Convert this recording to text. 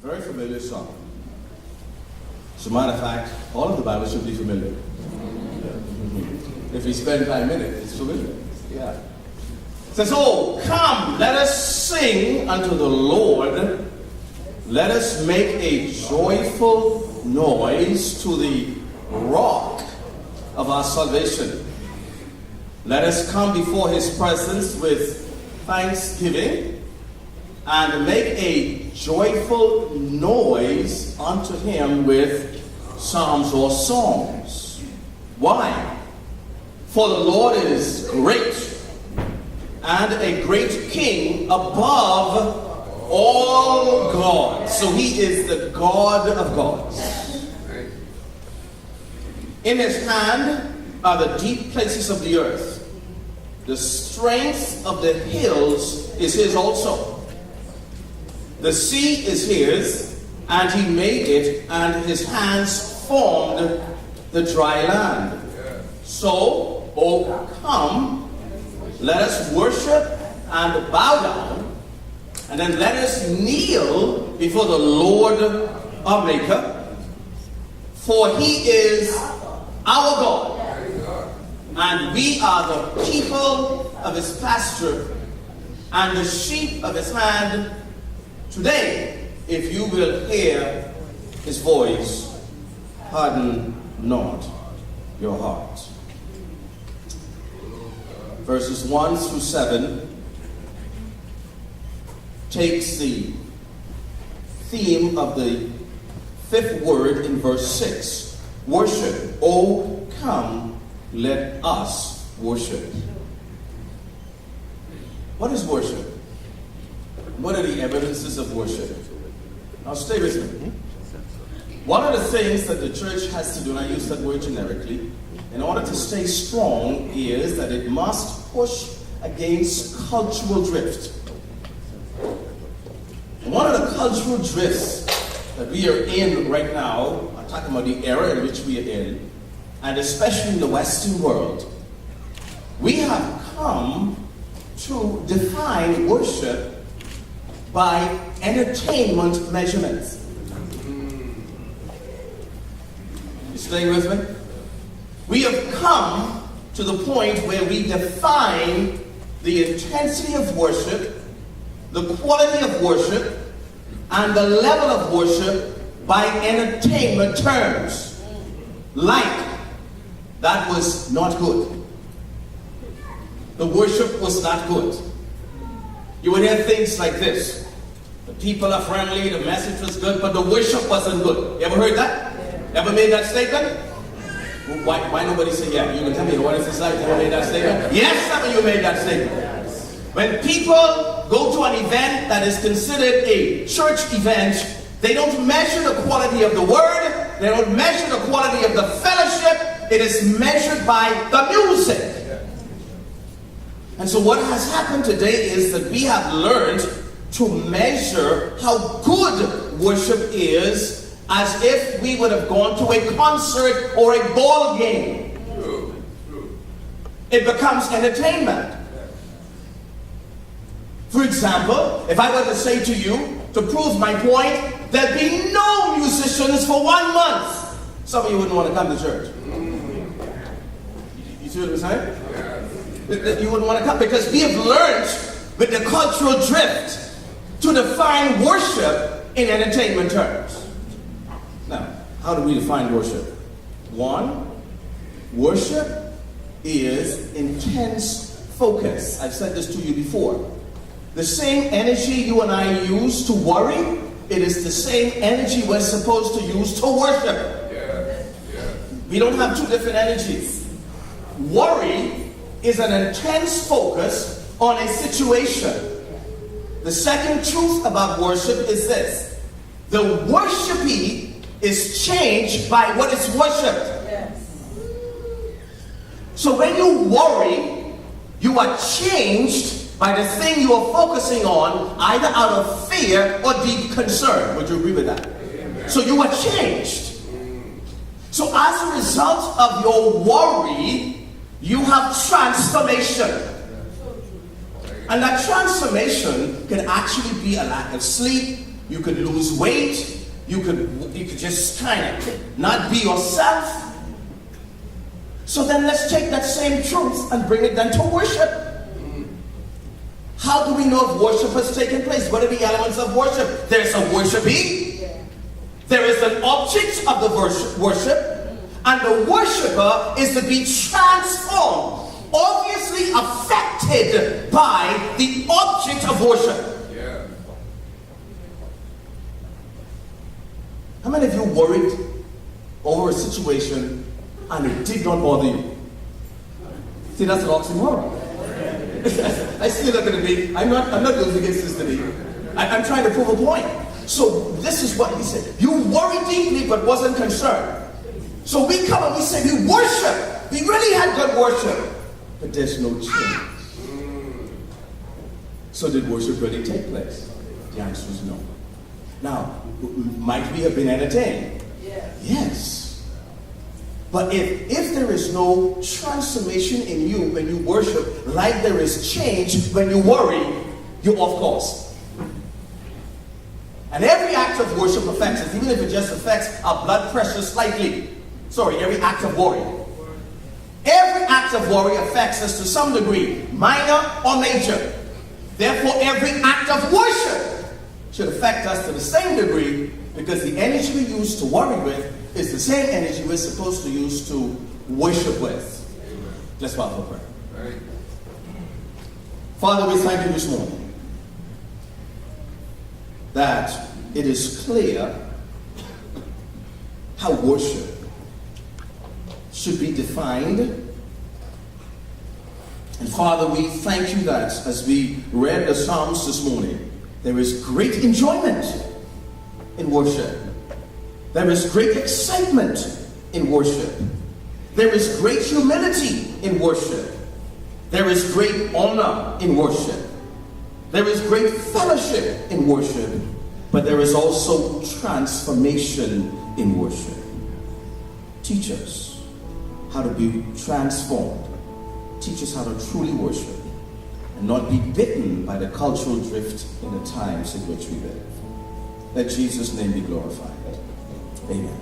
Very familiar song. As a matter of fact, all of the Bible should be familiar. If we spend time in it, it's familiar. Yeah. It says, "Oh, come, let us sing unto the Lord. Let us make a joyful noise to the rock of our salvation. Let us come before his presence with thanksgiving and make a joyful noise unto him with psalms or songs." Why? For the Lord is great and a great king above all gods. So he is the God of gods. In his hand are the deep places of the earth. The strength of the hills is his also. The sea is his, and he made it, and his hands formed the dry land. So, oh, come, let us worship and bow down, and then let us kneel before the Lord our Maker, for he is our God, and we are the people of his pasture, and the sheep of his hand. Today, if you will hear his voice, harden not your heart. Verses 1 through 7 takes the theme of the fifth word in verse 6. Worship. Oh, come, let us worship. What is worship? What are the evidences of worship? Now stay with me. One of the things that the church has to do, and I use that word generically, in order to stay strong, is that it must push against cultural drift. And one of the cultural drifts that we are in right now, I'm talking about the era in which we are in, and especially in the Western world, we have come to define worship by entertainment measurements. You staying with me? We have come to the point where we define the intensity of worship, the quality of worship, and the level of worship by entertainment terms. Like, that was not good. The worship was not good. You would hear things like this. The people are friendly, the message was good, but the worship wasn't good. You ever heard that? Ever made that statement? Why nobody say, yeah? You can tell me, what is this like? Ever made that statement? Yes, some of you made that statement. When people go to an event that is considered a church event, they don't measure the quality of the word, they don't measure the quality of the fellowship, it is measured by the music. And so what has happened today is that we have learned to measure how good worship is as if we would have gone to a concert or a ball game. It becomes entertainment. For example, if I were to say to you, to prove my point, there'd be no musicians for 1 month, some of you wouldn't want to come to church. You see what I'm saying? You wouldn't want to come, because we have learned with the cultural drift to define worship in entertainment terms. Now, how do we define worship? One, worship is intense focus. I've said this to you before. The same energy you and I use to worry, it is the same energy we're supposed to use to worship. We don't have two different energies. Worry is an intense focus on a situation. The second truth about worship is this: the worshipee is changed by what is worshipped. Yes. So when you worry, you are changed by the thing you are focusing on, either out of fear or deep concern. Would you agree with that? Amen. So you are changed. So as a result of your worry, you have transformation. And that transformation can actually be a lack of sleep, You could lose weight. You could just kind of not be yourself. So then let's take that same truth and bring it then to worship. How do we know if worship has taken place? What are the elements of worship? There's a worshipee. There is an object of the worship. And the worshiper is to be transformed, obviously affected by the object of worship. Yeah. How many of you worried over a situation and it did not bother you? See, that's an oxymoron. I still not going to be, I'm not going against this today. I'm trying to prove a point. So this is what he said. You worry deeply but wasn't concerned. So we come and we say we worship. We really had good worship. But there's no change. So did worship really take place? The answer is no. Now, might we have been entertained? Yes. But if there is no transformation in you when you worship, like there is change when you worry, you're off course. And every act of worship affects us, even if it just affects our blood pressure slightly. Sorry, every act of worry. Every act of worry affects us to some degree, minor or major. Therefore, every act of worship should affect us to the same degree, because the energy we use to worry with is the same energy we're supposed to use to worship with. Let's bow for prayer. Right. Father, we thank you this morning that it is clear how worship should be defined. And Father, we thank you that as we read the Psalms this morning, there is great enjoyment in worship. There is great excitement in worship. There is great humility in worship. There is great honor in worship. There is great fellowship in worship. But there is also transformation in worship. Teach us how to be transformed. Teach us how to truly worship and not be bitten by the cultural drift in the times in which we live. Let Jesus' name be glorified. Amen.